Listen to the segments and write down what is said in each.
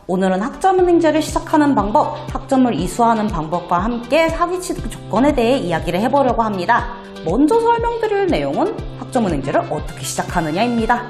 오늘은 학점은행제를 시작하는 방법, 학점을 이수하는 방법과 함께 학위 취득 조건에 대해 이야기를 해보려고 합니다. 먼저 설명드릴 내용은 학점은행제를 어떻게 시작하느냐입니다.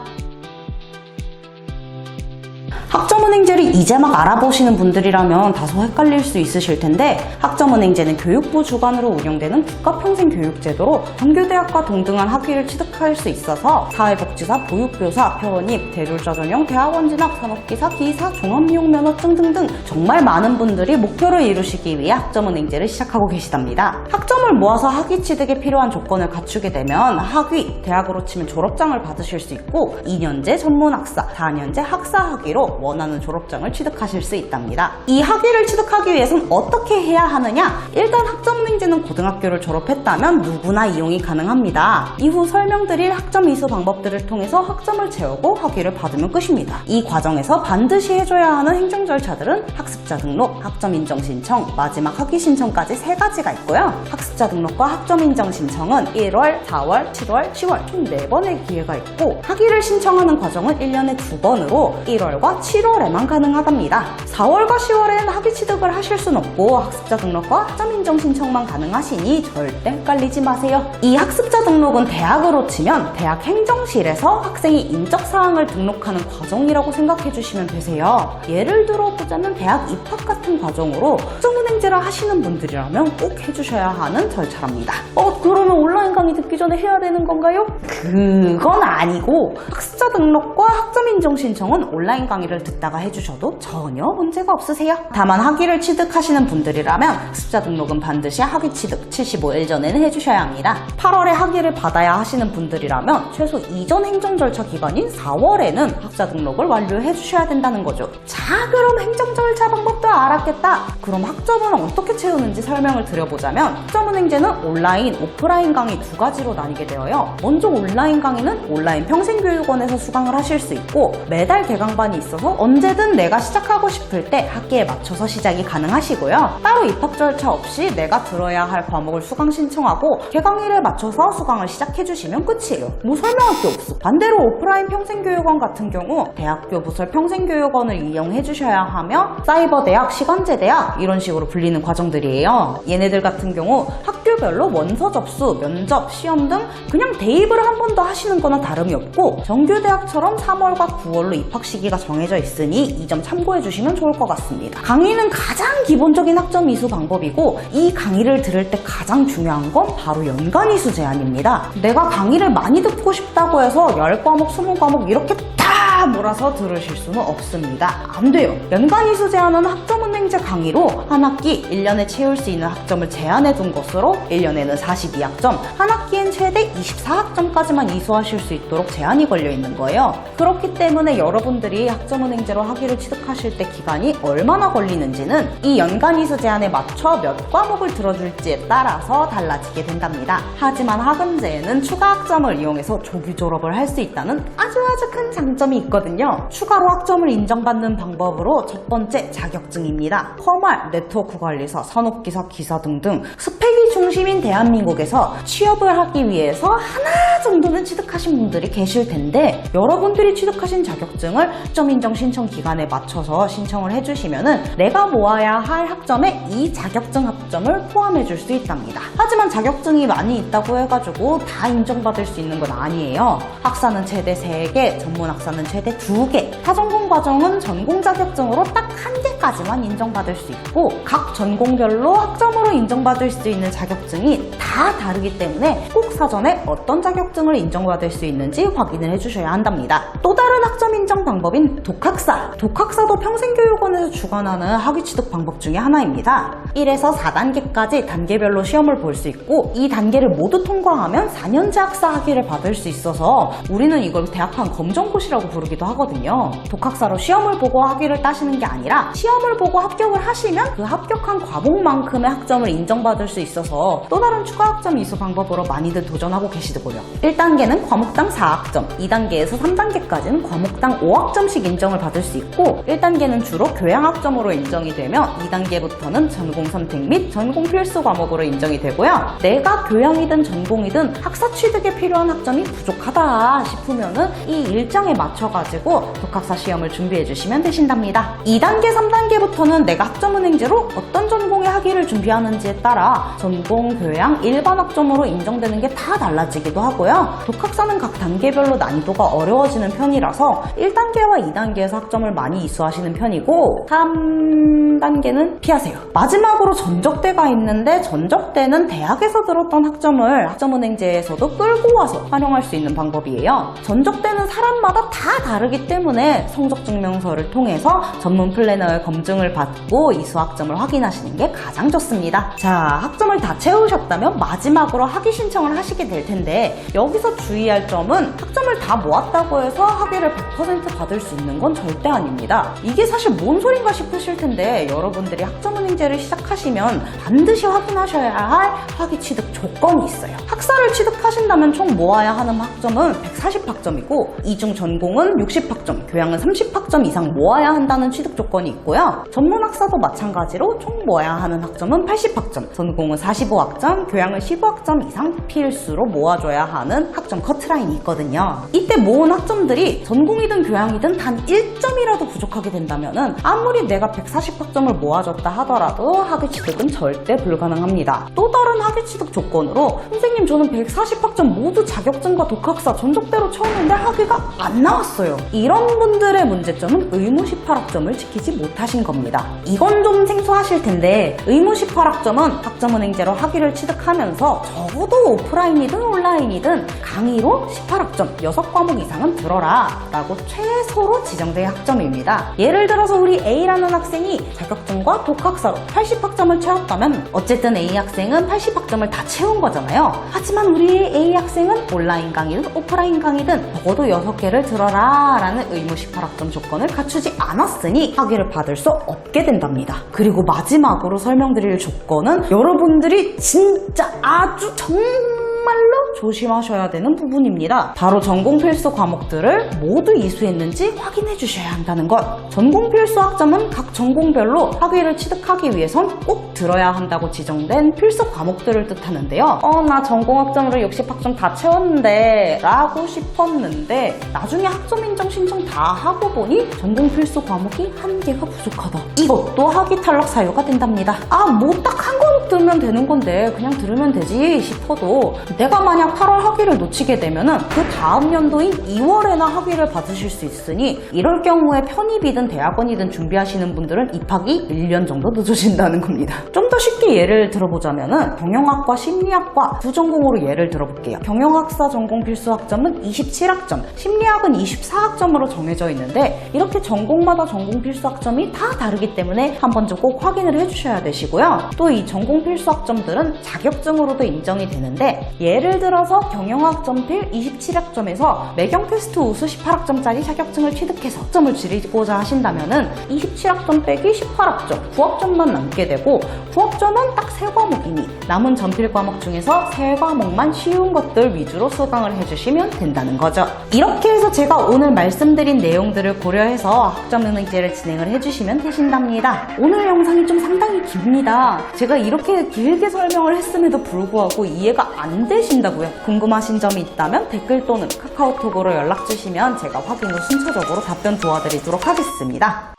학점은행제를 이제 막 알아보시는 분들이라면 다소 헷갈릴 수 있으실 텐데, 학점은행제는 교육부 주관으로 운영되는 국가평생교육제도로 정규대학과 동등한 학위를 취득할 수 있어서 사회복지사, 보육교사, 표원입, 대졸자 전형, 대학원 진학, 산업기사, 기사, 종합미용면허증 등등 정말 많은 분들이 목표를 이루시기 위해 학점은행제를 시작하고 계시답니다. 학점을 모아서 학위 취득에 필요한 조건을 갖추게 되면 학위, 대학으로 치면 졸업장을 받으실 수 있고 2년제 전문학사, 4년제 학사 학위로 원하는 졸업장을 취득하실 수 있답니다. 이 학위를 취득하기 위해서는 어떻게 해야 하느냐? 일단 학점은행제는 고등학교를 졸업했다면 누구나 이용이 가능합니다. 이후 설명드릴 학점 이수 방법들을 통해서 학점을 채우고 학위를 받으면 끝입니다. 이 과정에서 반드시 해줘야 하는 행정 절차들은 학습자 등록, 학점 인정 신청, 마지막 학위 신청까지 3가지가 있고요. 학습자 등록과 학점 인정 신청은 1월, 4월, 7월, 10월 총 4번의 기회가 있고, 학위를 신청하는 과정은 1년에 2번으로 1월과 7월에만 가능하답니다. 4월과 10월에는 학위 취득을 하실 순 없고 학습자 등록과 학점 인정 신청만 가능하시니 절대 헷갈리지 마세요. 이 학습자 등록은 대학으로 치면 대학 행정실에서 학생이 인적사항을 등록하는 과정이라고 생각해 주시면 되세요. 예를 들어보자면 대학 입학 같은 과정으로 학점은행제를 하시는 분들이라면 꼭 해주셔야 하는 절차랍니다. 그러면 온라인 강의 듣기 전에 해야 되는 건가요? 그건 아니고, 학습자 등록과 학점 인정 신청은 온라인 강의를 듣다가 해주셔도 전혀 문제가 없으세요. 다만 학위를 취득하시는 분들이라면 학습자 등록은 반드시 학위 취득 75일 전에는 해주셔야 합니다. 8월에 학위를 받아야 하시는 분들이라면 최소 이전 행정 절차 기간인 4월에는 학습자 등록을 완료해 주셔야 된다는 거죠. 자, 그럼 행정 절차 방법도 알았겠다. 그럼 학점은 어떻게 채우는지 설명을 드려보자면, 학점은행제는 온라인, 오프라인 강의 2가지로 나뉘게 되어요. 먼저 온라인 강의는 온라인 평생교육원에서 수강을 하실 수 있고, 매달 개강반이 있어서 언제든 내가 시작하고 싶을 때 학기에 맞춰서 시작이 가능하시고요. 따로 입학 절차 없이 내가 들어야 할 과목을 수강 신청하고 개강일에 맞춰서 수강을 시작해주시면 끝이에요. 뭐 설명할 게 없어. 반대로 오프라인 평생교육원 같은 경우 대학교 부설 평생교육원을 이용해주셔야 하며 사이버대학, 시간제대학 이런 식으로 불리는 과정들이에요. 얘네들 같은 경우 학교별로 원서 접수, 면접, 시험 등 그냥 대입을 한 번 더 하시는 거나 다름이 없고, 정규대학처럼 3월과 9월로 입학 시기가 정해져 있으니 이 점 참고해 주시면 좋을 것 같습니다. 강의는 가장 기본적인 학점 이수 방법이고, 이 강의를 들을 때 가장 중요한 건 바로 연간 이수 제한입니다. 내가 강의를 많이 듣고 싶다고 해서 10과목, 20과목 이렇게 다 몰아서 들으실 수는 없습니다. 안 돼요. 연간 이수 제한은 학점은행제 강의로 한 학기 1년에 채울 수 있는 학점을 제한해 둔 것으로 1년에는 42학점, 한 학기엔 최대 24학점까지만 이수하실 수 있도록 제한이 걸려 있는 거예요. 그렇기 때문에 여러분들이 학점은행제로 학위를 취득하실 때 기간이 얼마나 걸리는지는 이 연간 이수 제한에 맞춰 몇 과목을 들어줄지에 따라서 달라지게 된답니다. 하지만 학은제에는 추가 학점을 이용해서 조기 졸업을 할 수 있다는 아주 큰 장점이 있거든요. 추가로 학점을 인정받는 방법으로 첫 번째 자격증입니다. 컴활, 네트워크 관리사, 산업기사, 기사 등등 스펙이 중심인 대한민국에서 취업을 하기 위해서 하나 정도는 취득하신 분들이 계실 텐데, 여러분들이 취득하신 자격증을 학점 인정 신청 기간에 맞춰서 신청을 해주시면은 내가 모아야 할 학점에 이 자격증 학점을 포함해 줄 수 있답니다. 하지만 자격증이 많이 있다고 해가지고 다 인정받을 수 있는 건 아니에요. 학사는 최대 3개, 전문학사는 최대 2개, 타전공 과정은 전공 자격증으로 딱 1개까지만 인정받을 수 있고, 각 전공별로 학점으로 인정받을 수 있는 자격증이 다 다르기 때문에 꼭 사전에 어떤 자격증을 인정받을 수 있는지 확인을 해주셔야 한답니다. 또 다른 학점 인정 방법인 독학사. 독학사도 평생교육원에서 주관하는 학위 취득 방법 중에 하나입니다. 1에서 4단계까지 단계별로 시험을 볼 수 있고, 이 단계를 모두 통과하면 4년제 학사 학위를 받을 수 있어서 우리는 이걸 대학판 검정고시라고 부르기도 하거든요. 독학사로 시험을 보고 학위를 따시는 게 아니라 시험을 보고 합격을 하시면 그 합격한 과목만큼의 학점을 인정받을 수 있어서 또 다른 추가 학점 이수 방법으로 많이들 도전하고 계시더군요. 1단계는 과목당 4학점, 2단계에서 3단계까지는 과목당 5학점씩 인정을 받을 수 있고 1단계는 주로 교양학점으로 인정이 되며 2단계부터는 전공 선택 및 전공 필수 과목으로 인정이 되고요. 내가 교양이든 전공이든 학사 취득에 필요한 학점이 부족하다 싶으면은 이 일정에 맞춰가지고 독학사 시험을 준비해 주시면 되신답니다. 2단계, 3단계부터는 내가 학점은행제로 어떤 전공의 학위를 준비하는지에 따라 전공, 교양, 일반 학점으로 인정되는 게 다 달라지기도 하고요. 독학사는 각 단계별로 난이도가 어려워지는 편이라서 1단계와 2단계에서 학점을 많이 이수하시는 편이고 3단계는 피하세요. 마지막으로 전적대가 있는데 전적대는 대학에서 들었던 학점을 학점은행제에서도 끌고 와서 활용할 수 있는 방법이에요. 전적대는 사람마다 다 다르기 때문에 성적증명서를 통해서 전문 플래너의 검증을 받고 이수학점을 확인하시는 게 가장 좋습니다. 자, 학점을 다 채우셨다면 마지막으로 학위 신청을 하시게 될 텐데 여기서 주의할 점은 학점을 다 모았다고 해서 학위를 100% 받을 수 있는 건 절대 아닙니다. 이게 사실 뭔 소린가 싶으실 텐데 여러분들이 학점은행제를 시작하시면 반드시 확인하셔야 할 학위 취득 조건이 있어요. 학사를 취득하신다면 총 모아야 하는 학점은 140학점이고 이중 전공은 60학점, 교양은 30학점 이상 모아야 한다는 취득 조건이 있고요. 전문학사도 마찬가지로 총 모아야 하는 학점은 80학점, 전공은 45학점, 교양은 15학점 이상 필수로 모아줘야 하는 학점 커트라인이 있거든요. 이때 모은 학점들이 전공이든 교양이든 단 1점이라도 부족하게 된다면 아무리 내가 140학점을 모아줬다 하더라도 학위 취득은 절대 불가능합니다. 또 다른 학위 취득 조건으로 선생님 저는 140학점 모두 자격증과 독학사 전적대로 채웠는데 학위가 안 나왔어요. 이런 분들의 문제점은 의무 18학점을 지키지 못하신 겁니다. 이건 좀 생소하실 텐데 의무 18학점은 학점은행제로 학위를 취득하면서 적어도 오프라인이든 온라인이든 강의로 18학점 6과목 이상은 들어라 라고 최소로 지정된 학점입니다. 예를 들어서 우리 A라는 학생이 자격증과 독학사로 80학점을 채웠다면 어쨌든 A 학생은 80학점을 다 채운 거잖아요. 하지만 우리 A 학생은 온라인 강의든 오프라인 강의든 적어도 6개를 들어라 라는 의무 18학점 조건을 갖추지 않았으니 학위를 받을 수 없게 된답니다. 그리고 마지막으로 설명드릴 조건은 여러분들이 진짜 아주 정말로 조심하셔야 되는 부분입니다. 바로 전공 필수 과목들을 모두 이수했는지 확인해 주셔야 한다는 것. 전공 필수 학점은 각 전공별로 학위를 취득하기 위해선 꼭 들어야 한다고 지정된 필수 과목들을 뜻하는데요. 나 전공 학점으로 60학점 다 채웠는데 라고 싶었는데 나중에 학점 인정 신청 다 하고 보니 전공 필수 과목이 한 개가 부족하다. 이것도 학위 탈락 사유가 된답니다. 뭐 딱 한 과목 들으면 되는 건데 그냥 들으면 되지 싶어도 내가 만약 8월 학위를 놓치게 되면은 그 다음 연도인 2월에나 학위를 받으실 수 있으니 이럴 경우에 편입이든 대학원이든 준비하시는 분들은 입학이 1년 정도 늦어진다는 겁니다. 좀 더 쉽게 예를 들어보자면은 경영학과 심리학과 두 전공으로 예를 들어볼게요. 경영학사 전공 필수 학점은 27학점, 심리학은 24학점으로 정해져 있는데 이렇게 전공마다 전공 필수 학점이 다 다르기 때문에 한 번 좀 꼭 확인을 해주셔야 되시고요. 또 이 전공 필수 학점들은 자격증으로도 인정이 되는데 예를 들어서 경영학 점필 27학점에서 매경 테스트 우수 18학점짜리 자격증을 취득해서 학점을 줄이고자 하신다면은 27학점 빼기 18학점, 9학점만 남게 되고 9학점은 딱 3과목이니 남은 전필 과목 중에서 3과목만 쉬운 것들 위주로 수강을 해주시면 된다는 거죠. 이렇게 해서 제가 오늘 말씀드린 내용들을 고려해서 학점은행제를 진행을 해주시면 되신답니다. 오늘 영상이 좀 상당히 깁니다. 제가 이렇게 길게 설명을 했음에도 불구하고 이해가 안 되신다고요? 궁금하신 점이 있다면 댓글 또는 카카오톡으로 연락 주시면 제가 확인 후 순차적으로 답변 도와드리도록 하겠습니다.